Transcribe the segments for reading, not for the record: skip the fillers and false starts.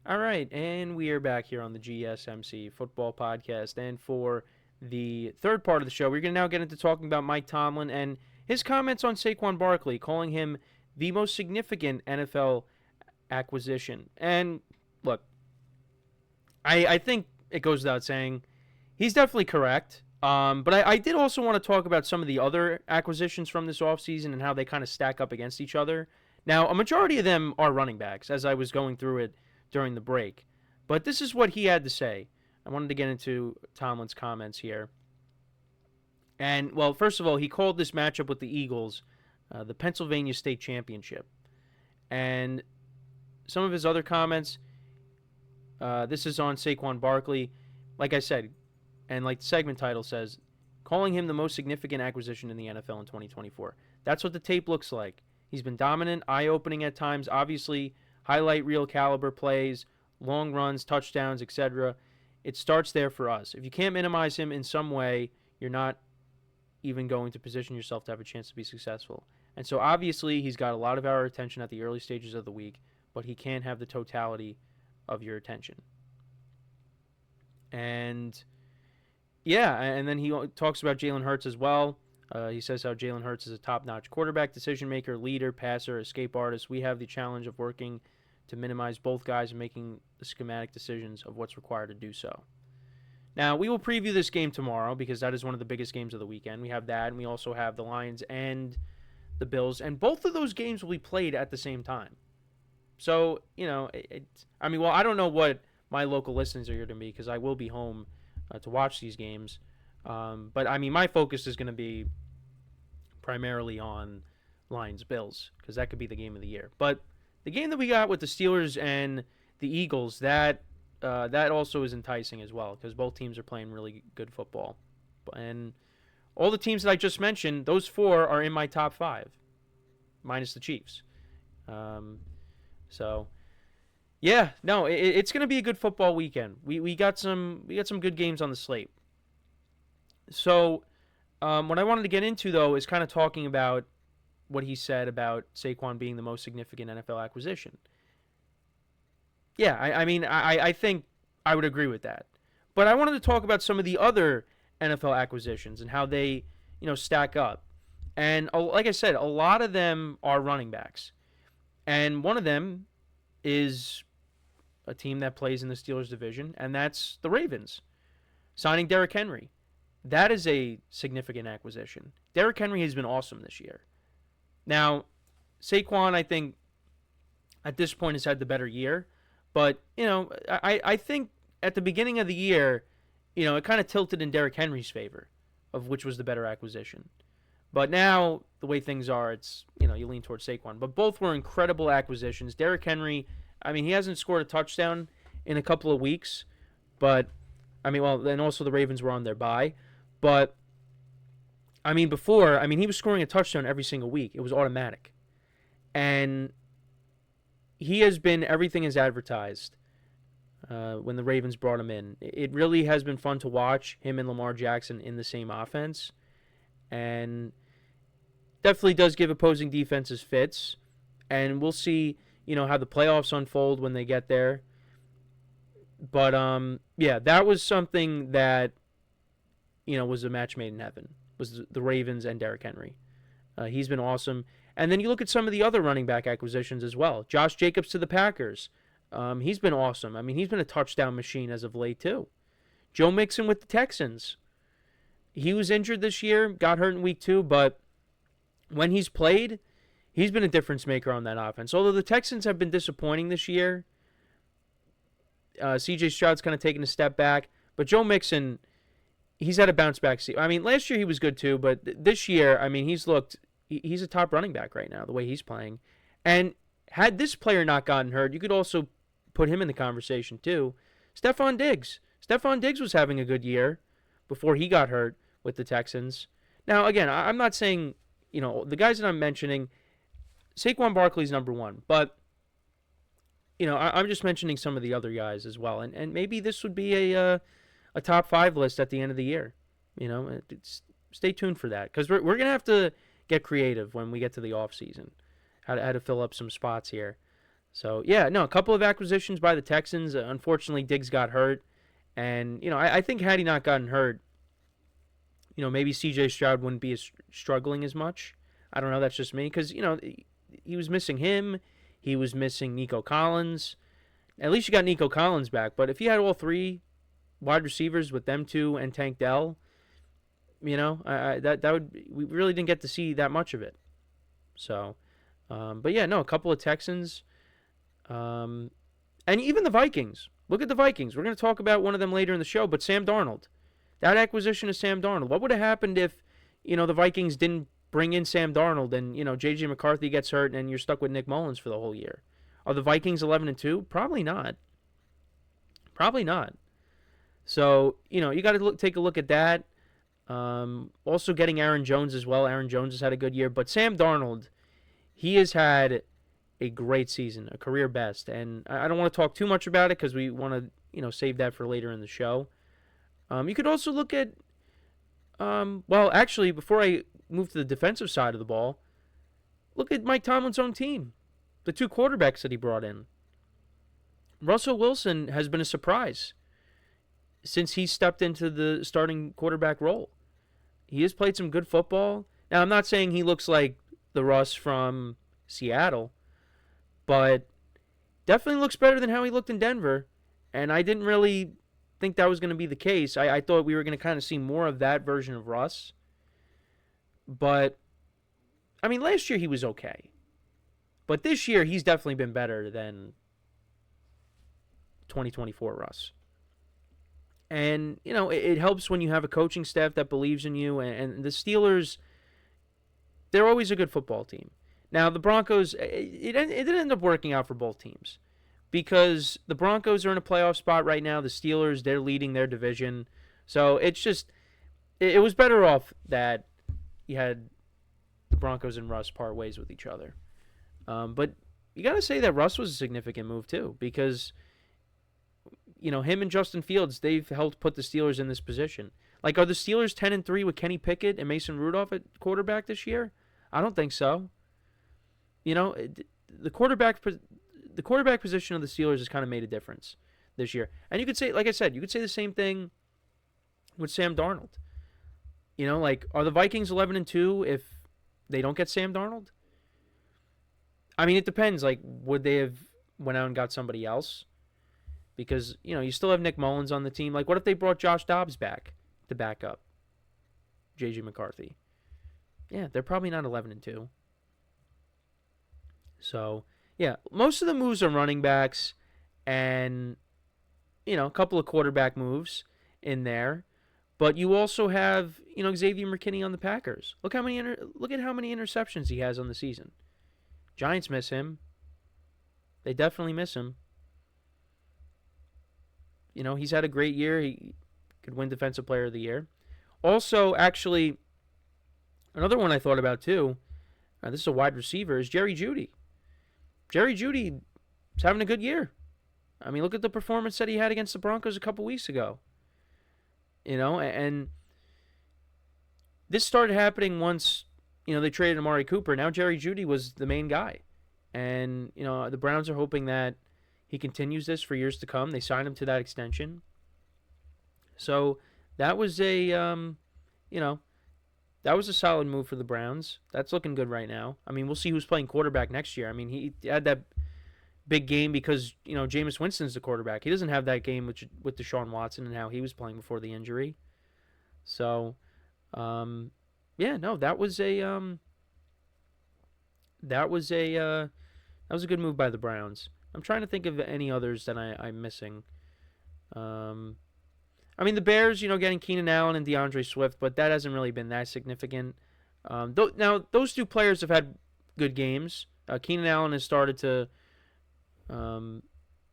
All right, and we are back here on the GSMC Football Podcast. And for the third part of the show, we're going to now get into talking about Mike Tomlin and his comments on Saquon Barkley, calling him the most significant NFL acquisition. And look, I think it goes without saying he's definitely correct. But I did also want to talk about some of the other acquisitions from this offseason and how they kind of stack up against each other. Now, a majority of them are running backs, as I was going through it during the break. But this is what he had to say. I wanted to get into Tomlin's comments here. And, well, first of all, he called this matchup with the Eagles the Pennsylvania State Championship. And some of his other comments, this is on Saquon Barkley. Like I said, and like the segment title says, calling him the most significant acquisition in the NFL in 2024. That's what the tape looks like. He's been dominant, eye-opening at times, obviously highlight reel caliber plays, long runs, touchdowns, etc. It starts there for us. If you can't minimize him in some way, you're not even going to position yourself to have a chance to be successful. And so obviously he's got a lot of our attention at the early stages of the week, but he can't have the totality of your attention. And yeah, and then he talks about Jalen Hurts as well. He says how Jalen Hurts is a top-notch quarterback, decision maker, leader, passer, escape artist. We have the challenge of working to minimize both guys and making the schematic decisions of what's required to do so. Now, we will preview this game tomorrow because that is one of the biggest games of the weekend. We have that, and we also have the Lions and the Bills, and both of those games will be played at the same time. So, I don't know what my local listens are going to be because I will be home to watch these games. But, my focus is going to be primarily on Lions-Bills because that could be the game of the year. But the game that we got with the Steelers and the Eagles, that also is enticing as well because both teams are playing really good football. And all the teams that I just mentioned, those four are in my top 5, minus the Chiefs. It's going to be a good football weekend. We got some good games on the slate. So, what I wanted to get into, though, is kind of talking about what he said about Saquon being the most significant NFL acquisition. Yeah, I think I would agree with that. But I wanted to talk about some of the other NFL acquisitions and how they, stack up. And like I said, a lot of them are running backs. And one of them is a team that plays in the Steelers division, and that's the Ravens, signing Derrick Henry. That is a significant acquisition. Derrick Henry has been awesome this year. Now, Saquon, I think, at this point has had the better year. But, I think at the beginning of the year, it kind of tilted in Derrick Henry's favor of which was the better acquisition. But now, the way things are, it's, you lean towards Saquon. But both were incredible acquisitions. Derrick Henry, he hasn't scored a touchdown in a couple of weeks. But, and also the Ravens were on their bye. But, before, he was scoring a touchdown every single week. It was automatic. And he has been everything as advertised when the Ravens brought him in. It really has been fun to watch him and Lamar Jackson in the same offense. And definitely does give opposing defenses fits. And we'll see, how the playoffs unfold when they get there. But, that was something that, was a match made in heaven, was the Ravens and Derrick Henry. He's been awesome. And then you look at some of the other running back acquisitions as well. Josh Jacobs to the Packers. He's been awesome. He's been a touchdown machine as of late, too. Joe Mixon with the Texans. He was injured this year, got hurt in week 2, but when he's played, he's been a difference maker on that offense. Although the Texans have been disappointing this year, C.J. Stroud's kind of taken a step back. But Joe Mixon, he's had a bounce back season. Last year he was good too, but this year, he's a top running back right now, the way he's playing. And had this player not gotten hurt, you could also put him in the conversation too. Stephon Diggs. Stephon Diggs was having a good year before he got hurt with the Texans. Now, again, I'm not saying, the guys that I'm mentioning, Saquon Barkley's number 1, but, I'm just mentioning some of the other guys as well. And maybe this would be a top 5 list at the end of the year. Stay tuned for that because we're going to have to get creative when we get to the off season, how to fill up some spots here. So, yeah, no, a couple of acquisitions by the Texans. Unfortunately, Diggs got hurt. And, I think had he not gotten hurt, maybe C.J. Stroud wouldn't be struggling as much. I don't know. That's just me. Because, he was missing him. He was missing Nico Collins. At least you got Nico Collins back. But if you had all three wide receivers with them two and Tank Dell, that would we really didn't get to see that much of it. So, but yeah, no, a couple of Texans, and even the Vikings. Look at the Vikings. We're going to talk about one of them later in the show. But Sam Darnold, that acquisition of Sam Darnold. What would have happened if the Vikings didn't bring in Sam Darnold and J.J. McCarthy gets hurt and you're stuck with Nick Mullins for the whole year? Are the Vikings 11-2? Probably not. Probably not. So you got to take a look at that. Also getting Aaron Jones as well. Aaron Jones has had a good year, but Sam Darnold, he has had a great season, a career best, and I don't want to talk too much about it because we want to save that for later in the show. You could also look at well, actually, before I move to the defensive side of the ball, look at Mike Tomlin's own team, the two quarterbacks that he brought in. Russell Wilson has been a surprise since he stepped into the starting quarterback role. He has played some good football. Now, I'm not saying he looks like the Russ from Seattle, but definitely looks better than how he looked in Denver. And I didn't really think that was going to be the case. I thought we were going to kind of see more of that version of Russ. But, I mean, last year he was okay. But this year he's definitely been better than 2024 Russ. And, it helps when you have a coaching staff that believes in you. And the Steelers, they're always a good football team. Now, the Broncos, it didn't end up working out for both teams. Because the Broncos are in a playoff spot right now. The Steelers, they're leading their division. So it's just, it was better off that you had the Broncos and Russ part ways with each other. But you got to say that Russ was a significant move too. Because him and Justin Fields, they've helped put the Steelers in this position. Like, are the Steelers 10-3 with Kenny Pickett and Mason Rudolph at quarterback this year? I don't think so. The quarterback position of the Steelers has kind of made a difference this year. And you could say, like I said, you could say the same thing with Sam Darnold. Like, are the Vikings 11-2 if they don't get Sam Darnold? I mean, it depends. Like, would they have went out and got somebody else? Because, you still have Nick Mullins on the team. Like, what if they brought Josh Dobbs back to back up J.J. McCarthy? Yeah, they're probably not 11-2. So, yeah, most of the moves are running backs and, a couple of quarterback moves in there. But you also have, Xavier McKinney on the Packers. Look at how many interceptions he has on the season. Giants miss him. They definitely miss him. He's had a great year. He could win Defensive Player of the Year. Also, actually, another one I thought about too, this is a wide receiver, is Jerry Jeudy. Jerry Jeudy is having a good year. I mean, look at the performance that he had against the Broncos a couple weeks ago. And this started happening once, they traded Amari Cooper. Now Jerry Jeudy was the main guy. And, the Browns are hoping that he continues this for years to come. They signed him to that extension. So that was a, that was a solid move for the Browns. That's looking good right now. I mean, we'll see who's playing quarterback next year. I mean, he had that big game because, Jameis Winston's the quarterback. He doesn't have that game with Deshaun Watson and how he was playing before the injury. So, yeah, no, that was a good move by the Browns. I'm trying to think of any others that I'm missing. I mean, the Bears, getting Keenan Allen and DeAndre Swift, but that hasn't really been that significant. Now, those two players have had good games. Keenan Allen has started to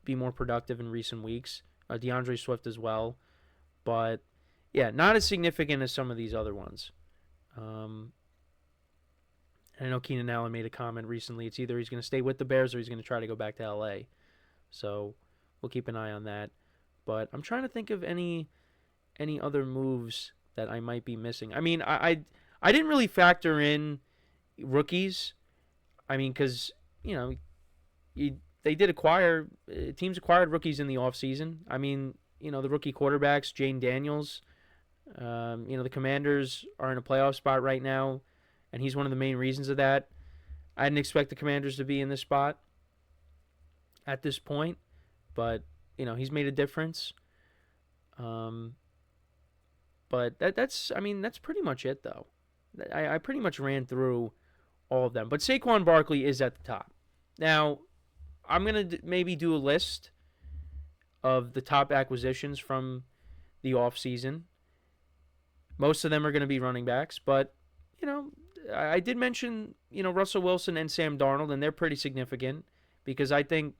be more productive in recent weeks. DeAndre Swift as well. But, yeah, not as significant as some of these other ones. I know Keenan Allen made a comment recently. It's either he's going to stay with the Bears or he's going to try to go back to L.A. So we'll keep an eye on that. But I'm trying to think of any other moves that I might be missing. I mean, I didn't really factor in rookies. I mean, because, they did acquire teams acquired rookies in the offseason. I mean, the rookie quarterbacks, Jane Daniels. The Commanders are in a playoff spot right now, and he's one of the main reasons of that. I didn't expect the Commanders to be in this spot at this point, but he's made a difference. But that's pretty much it though. I pretty much ran through all of them, but Saquon Barkley is at the top. Now, I'm gonna maybe do a list of the top acquisitions from the offseason. Most of them are going to be running backs, but I did mention Russell Wilson and Sam Darnold, and they're pretty significant because I think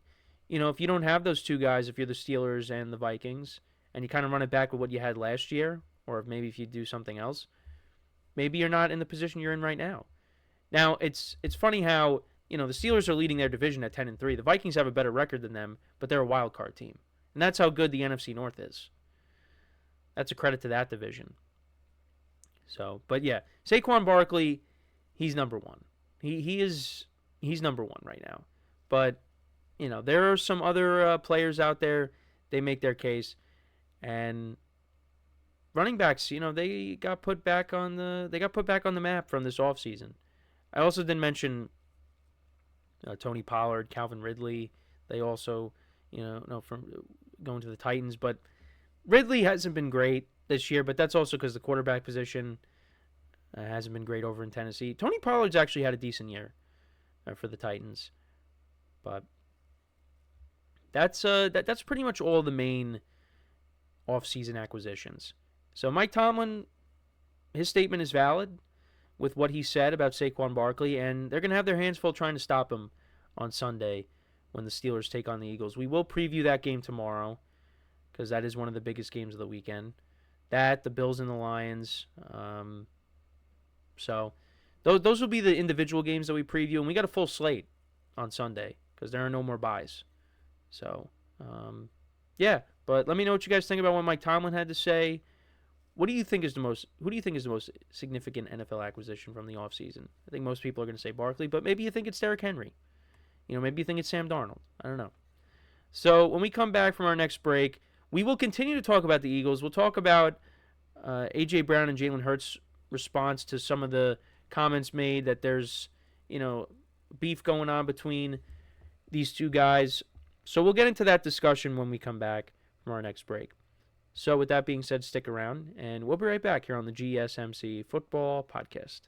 if you don't have those two guys, if you're the Steelers and the Vikings, and you kind of run it back with what you had last year, or maybe if you do something else, maybe you're not in the position you're in right now. Now it's funny how the Steelers are leading their division at 10-3. The Vikings have a better record than them, but they're a wild card team, and that's how good the NFC North is. That's a credit to that division. So, but yeah, Saquon Barkley, he's number one. He's number one right now. But there are some other players out there. They make their case, and running backs, they got put back on the map from this offseason. I also didn't mention Tony Pollard, Calvin Ridley. They also, from going to the Titans, but Ridley hasn't been great this year, but that's also because the quarterback position hasn't been great over in Tennessee. Tony Pollard's actually had a decent year for the Titans, but that's pretty much all the main offseason acquisitions. So Mike Tomlin, his statement is valid with what he said about Saquon Barkley, and they're going to have their hands full trying to stop him on Sunday when the Steelers take on the Eagles. We will preview that game tomorrow because that is one of the biggest games of the weekend. That, the Bills and the Lions. So those will be the individual games that we preview, and we got a full slate on Sunday because there are no more buys. So, yeah. But let me know what you guys think about what Mike Tomlin had to say. Who do you think is the most significant NFL acquisition from the offseason? I think most people are going to say Barkley, but maybe you think it's Derrick Henry. Maybe you think it's Sam Darnold. I don't know. So when we come back from our next break, we will continue to talk about the Eagles. We'll talk about A.J. Brown and Jalen Hurts' response to some of the comments made that there's, beef going on between these two guys. So we'll get into that discussion when we come back from our next break. So with that being said, stick around, and we'll be right back here on the GSMC Football Podcast.